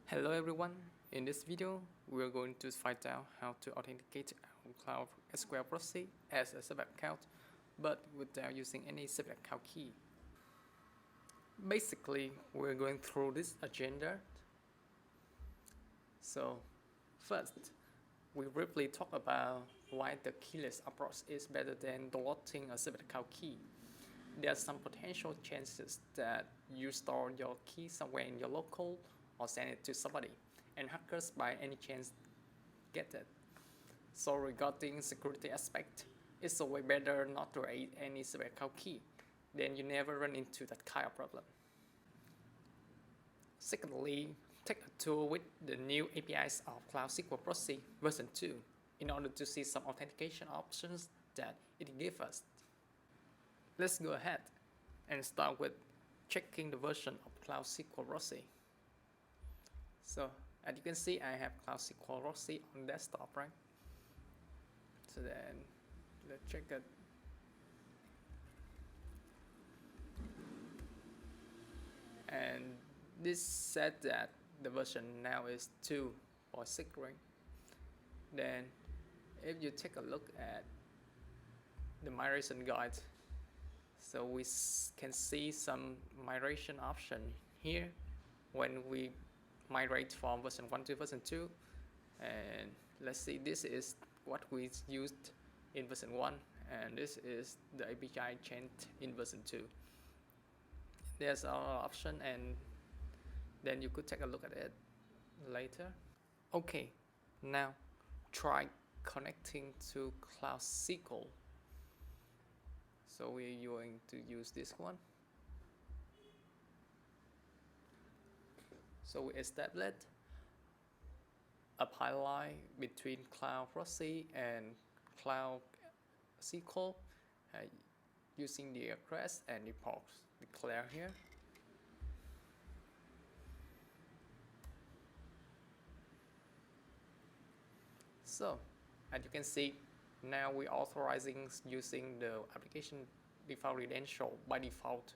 Hello everyone, in this video we're going to find out how to authenticate our Cloud SQL Proxy as a separate account but without using any separate account key. Basically we're going through this agenda. So first we briefly talk about why the keyless approach is better than downloading a separate account key. There are some potential chances that you store your key somewhere in your local or send it to somebody, and hackers by any chance get it. So regarding security aspect, it's way better not to create any separate account key, then you never run into that kind of problem. Secondly, take a tour with the new APIs of Cloud SQL Proxy version 2 in order to see some authentication options that it gives us. Let's go ahead and start with checking the version of Cloud SQL Proxy. So as you can see, I have Cloud SQL Proxy on desktop, right? So then let's check it. And this said that the version now is 2.6, right? Then if you take a look at the migration guide, so we can see some migration option here when we migrate from version 1 to version 2. And let's see, this is what we used in version 1 and this is the API changed in version 2. There's our option and then you could take a look at it later. Okay, now try connecting to Cloud SQL. So we're going to use this one. So we established a pipeline between Cloud Proxy and Cloud SQL using the request and report declare here. So as you can see, now we're authorizing using the application default credential by default.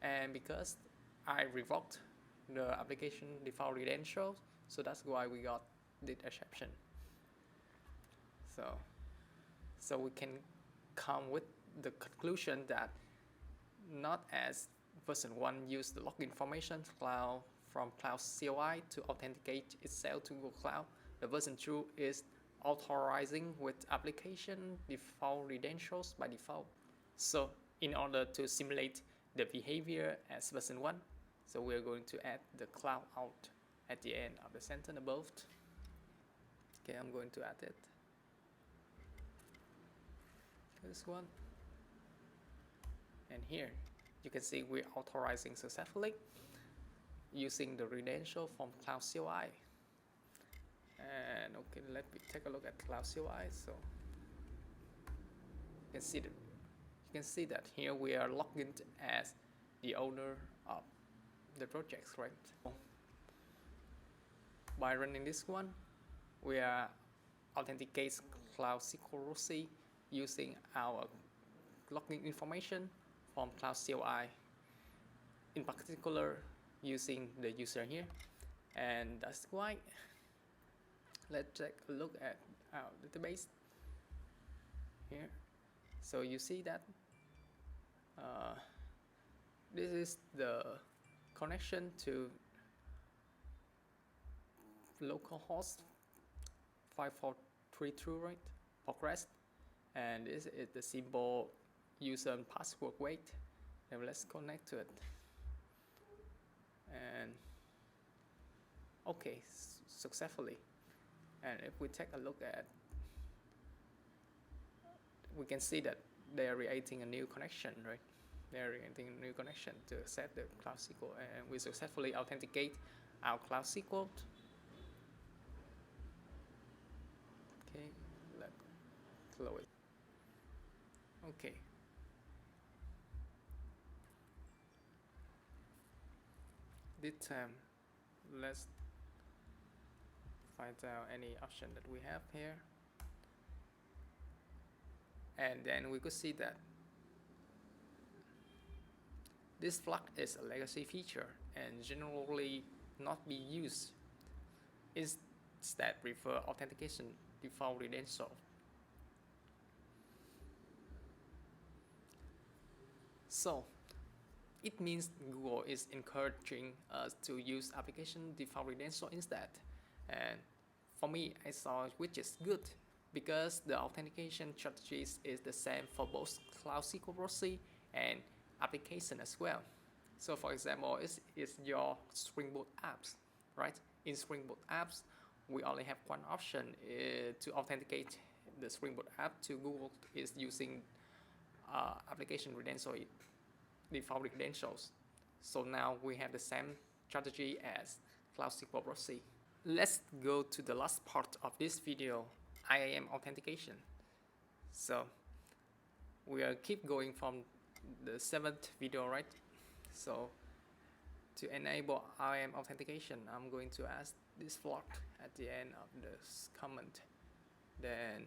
And because I revoked the application default credentials, so that's why we got this exception. So we can come with the conclusion that not as version 1 use the login information cloud from Cloud CLI to authenticate itself to Google Cloud, the version 2 is authorizing with application default credentials by default. So in order to simulate the behavior as version 1, so we're going to add the cloud out at the end of the sentence above. Okay, I'm going to add it. This one. And here, you can see we're authorizing successfully using the credential from Cloud CLI. And okay, let me take a look at Cloud CLI. So you can see that here we are logged in as the owner of the projects, right? By running this one, we are authenticate Cloud SQL Proxy using our login information from Cloud CLI, in particular using the user here. And that's why let's take a look at our database here. So you see that this is the connection to localhost 5432, right, progress, and this is the simple user and password wait. And let's connect to it. And okay, successfully. And if we take a look at, we can see that they are creating a new connection, right? They're creating a new connection to access the Cloud SQL, and we successfully authenticate our Cloud SQL. Okay, let's close it. Okay. This time, let's find out any option that we have here. And then we could see that this flag is a legacy feature, and generally not be used. Instead, prefer authentication default credential. So it means Google is encouraging us to use application default credential instead. And for me, I saw which is good because the authentication strategies is the same for both Cloud SQL Proxy and application as well. So for example, it's your Spring Boot apps, right? In Spring Boot apps, we only have one option to authenticate the Spring Boot app to Google is using application credential default credentials. So now we have the same strategy as Cloud SQL Proxy. Let's go to the last part of this video, IAM authentication. So we'll keep going from the 7th video, right? So to enable IAM authentication, I'm going to add this block at the end of this comment. Then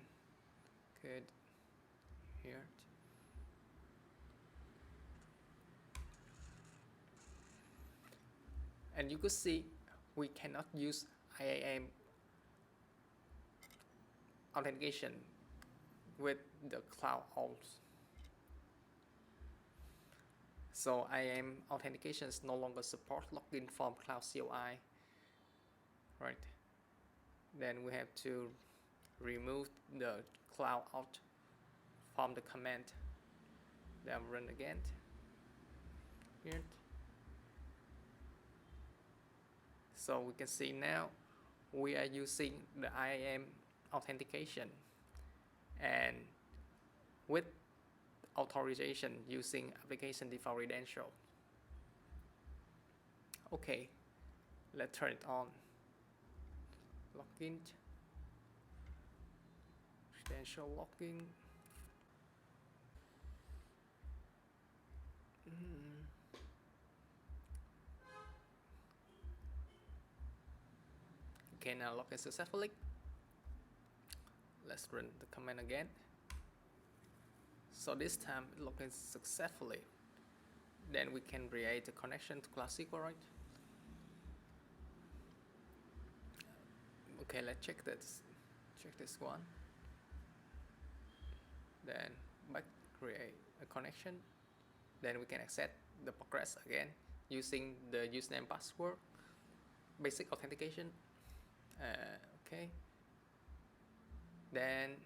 okay, here. And you could see we cannot use IAM authentication with the Cloud Auth. So IAM authentications no longer support login from Cloud CLI, right? Then we have to remove the Cloud Auth from the command. Then run again. Here. So we can see now we are using the IAM authentication and with authorization using application default credential. Okay, let's turn it on. Login, credential login. Okay, now login successfully. Let's run the command again. So this time it login successfully. Then we can create a connection to CloudSQL, right? Okay, let's check this. Check this one. Then back create a connection. Then we can accept the progress again using the username password, basic authentication. Okay. Then,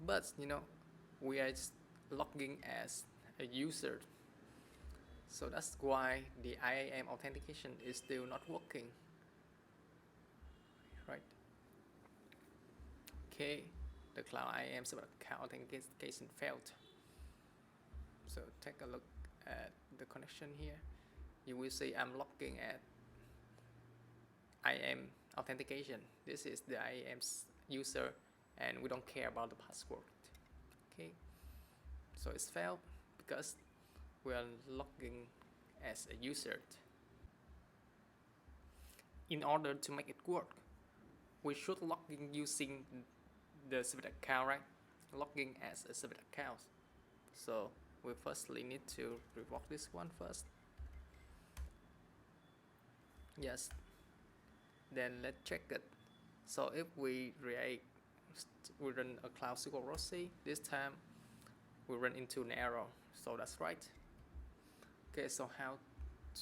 but we are logging as a user. So that's why the IAM authentication is still not working. Right. Okay, the Cloud IAM server account authentication failed. So take a look at the connection here. You will see I'm logging at IAM authentication. This is the IAM's user and we don't care about the password. Okay, so it's failed because we are logging as a user. In order to make it work, we should log in using the server account, right? Logging as a server account. So we firstly need to revoke this one first. Yes. Then let's check it. So if we run a Cloud SQL Proxy, this time we run into an error. So that's right. Okay, so how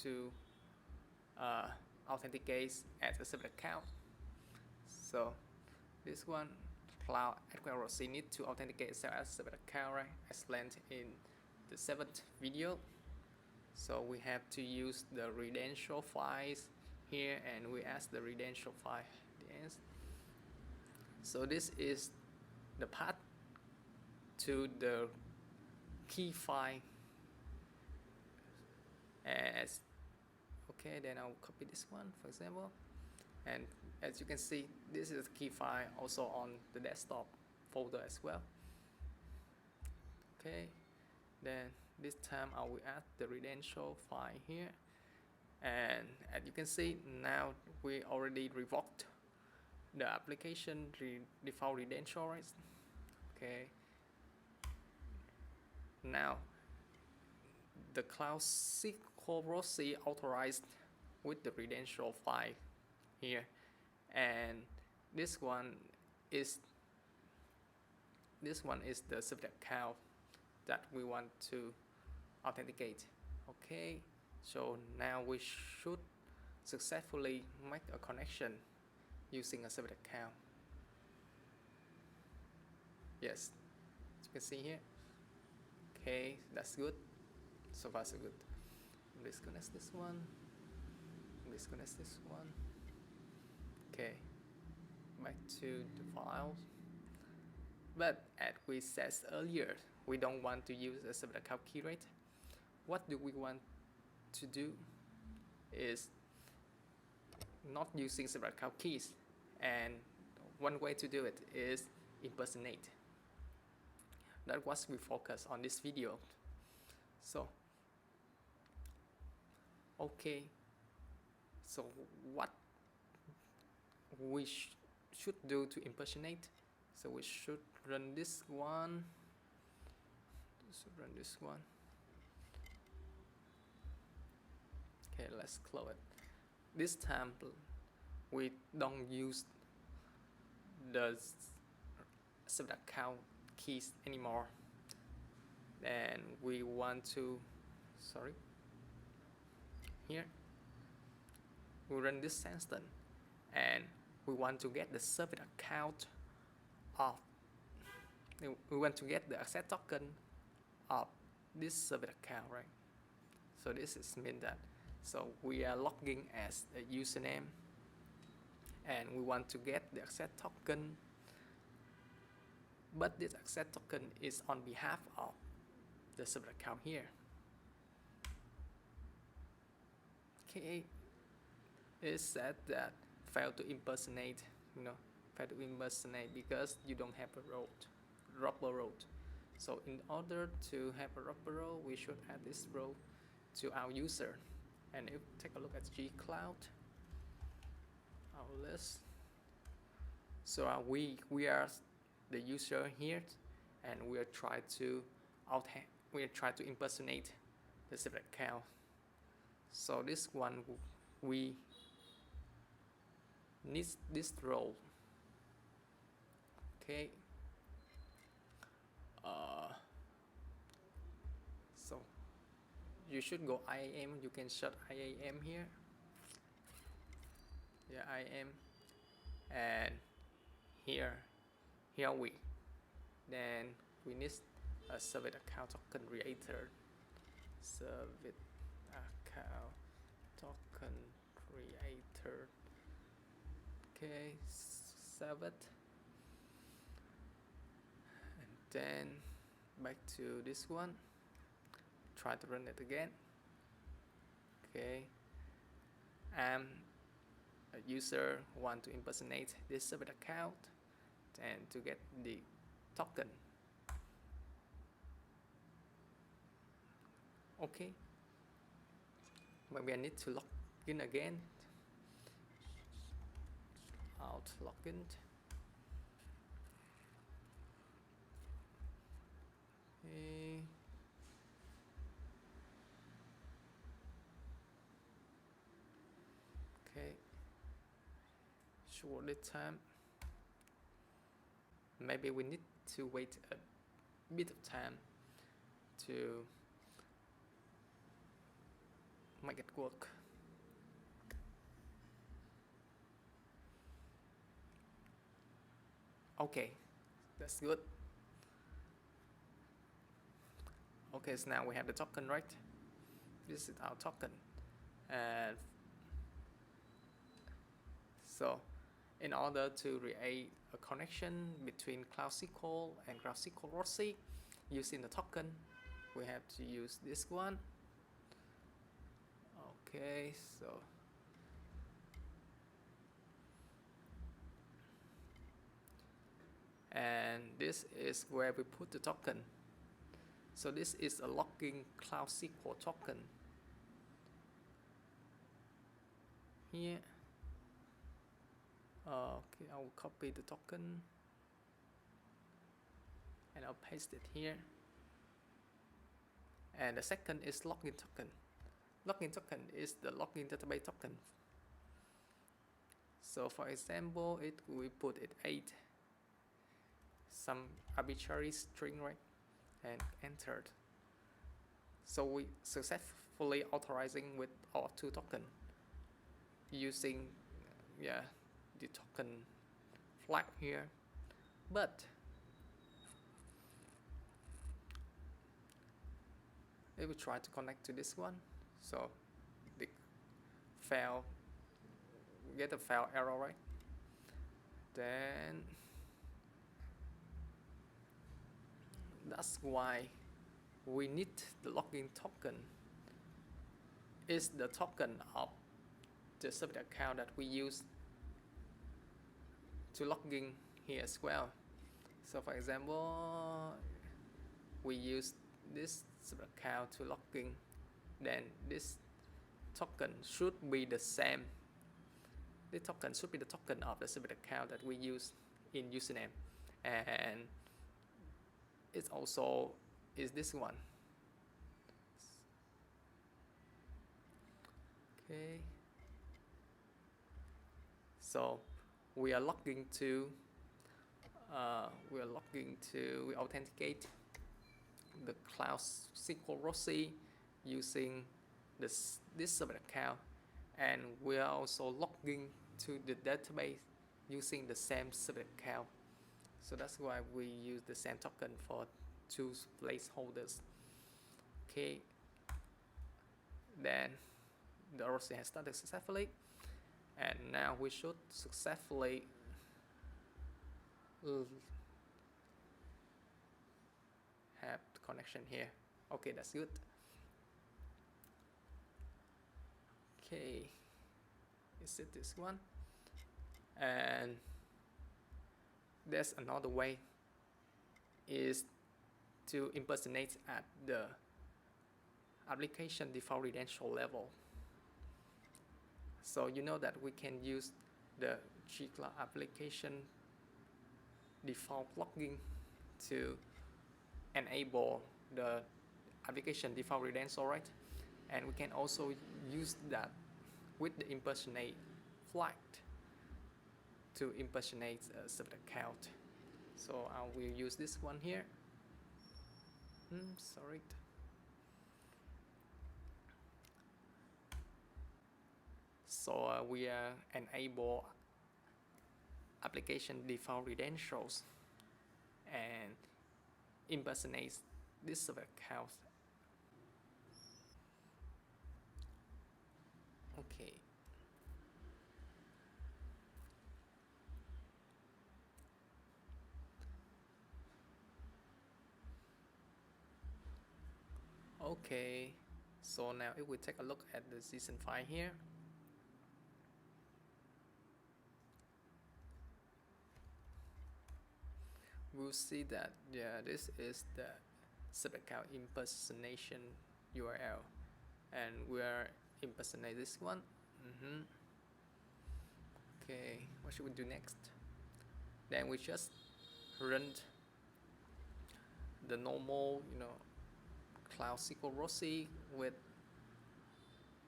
to authenticate as a server account? So this one, Cloud SQL Proxy need to authenticate itself as a server account, right? I explained in the 7th video. So we have to use the credential files here and we add the credential file. Yes. So this is the path to the key file. As okay, then I'll copy this one, for example. And as you can see, this is the key file also on the desktop folder as well. Okay, then this time I will add the credential file here. And as you can see, now we already revoked the application default credential, right? Okay. Now the Cloud SQL SQL Proxy authorized with the credential file here, and this one is the server account that we want to authenticate. Okay, so now we should successfully make a connection using a server account. Yes, you can see here. Okay, that's good. So far so good. Disconnect this one. Disconnect this one. Okay, back to the files. But as we said earlier, we don't want to use a server account key, right? What do we want to do is not using server account keys, and one way to do it is impersonate. That's what we focus on this video. So okay, so what we should do to impersonate? So we should run this one. Okay, let's close it. This time we don't use the server account keys anymore. Then we want to, here we run this instance, and we want to get the server account of, we want to get the access token of this server account, right? So this is mean that, so we are logging as a username, and we want to get the access token, but this access token is on behalf of the server account here. Okay, it said that failed to impersonate, failed to impersonate because you don't have a wrapper role. So in order to have a wrapper role, we should add this role to our user. And if take a look at gcloud, our list. So we are the user here, and we are trying to impersonate the server account. So this one we need this role. Okay. So you should go IAM. You can search IAM here. Yeah, IAM, and here we. Then we need a server account token creator. Server account token creator. Okay, save it, and then back to this one. Try to run it again. Okay, I'm a user want to impersonate this server account and to get the token. Okay, maybe I need to log in again. Out login. Okay, sure, this time maybe we need to wait a bit of time to make it work. Okay, that's good. Okay, so now we have the token, right? This is our token. And so in order to create a connection between Cloud SQL and Cloud SQL Proxy using the token, we have to use this one. Okay, so and this is where we put the token. So this is a logging Cloud SQL token. Here. Okay, I'll copy the token and I'll paste it here. And the second is login token. login token is the login database token. So for example, we put it 8, some arbitrary string, right, and entered. So we successfully authorizing with auth2 token using the token flag here. But if we try to connect to this one, so the fail, we get a fail error, right? Then that's why we need the login token. Is the token of the subject account that we use to log in here as well. So for example, we use this subject account to log in, then this token should be the same. This token should be the token of the subject account that we use in username, and it also is this one. Okay. So we are logging to we authenticate the Cloud SQL Proxy using this subject account, and we are also logging to the database using the same subject account. So that's why we use the same token for two placeholders. Okay, then the Proxy has started successfully, and now we should successfully have the connection here. Okay, that's good. Okay, is it this one? And there's another way, is to impersonate at the application default credential level. So you know that we can use the G-Cloud application default plugin to enable the application default credential, right? And we can also use that with the impersonate flag to impersonate a subject account. So I will use this one here. Sorry. So we enable application default credentials and impersonate this subject account. Okay. Okay, so now if we take a look at the JSON file here, we'll see that this is the subject account impersonation URL, and we're impersonate this one. Okay, what should we do next? Then we just run the normal, Cloud SQL Proxy with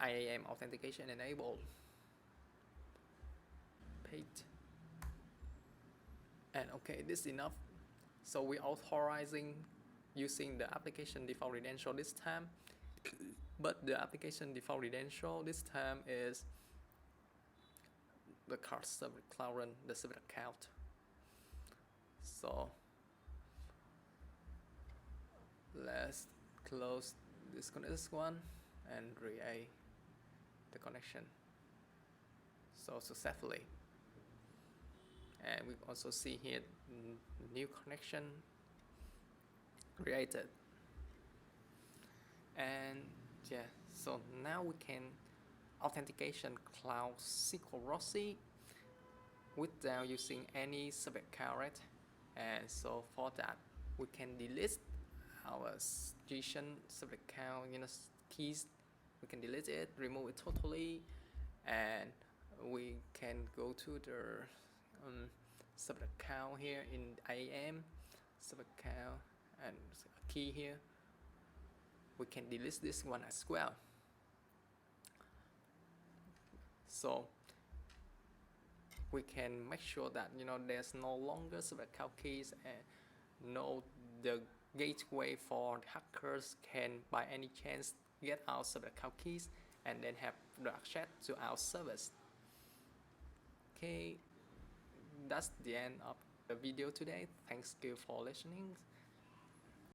IAM authentication enabled. Paste. And okay, this is enough. So we're authorizing using the application default credential this time, but the application default credential this time is the Cloud Run, the server account. So let's close this one and create the connection. So successfully. And we also see here new connection created. And so now we can authentication Cloud SQL Proxy without using any subject account, right? And so for that, we can delete our JSON subject account, keys. We can delete it, remove it totally, and we can go to the subject account here in IAM subject account and a key here. We can delete this one as well. So we can make sure that there's no longer separate account keys and the gateway for hackers can by any chance get our separate account keys and then have the access to our service. Okay, that's the end of the video today. Thanks you for listening.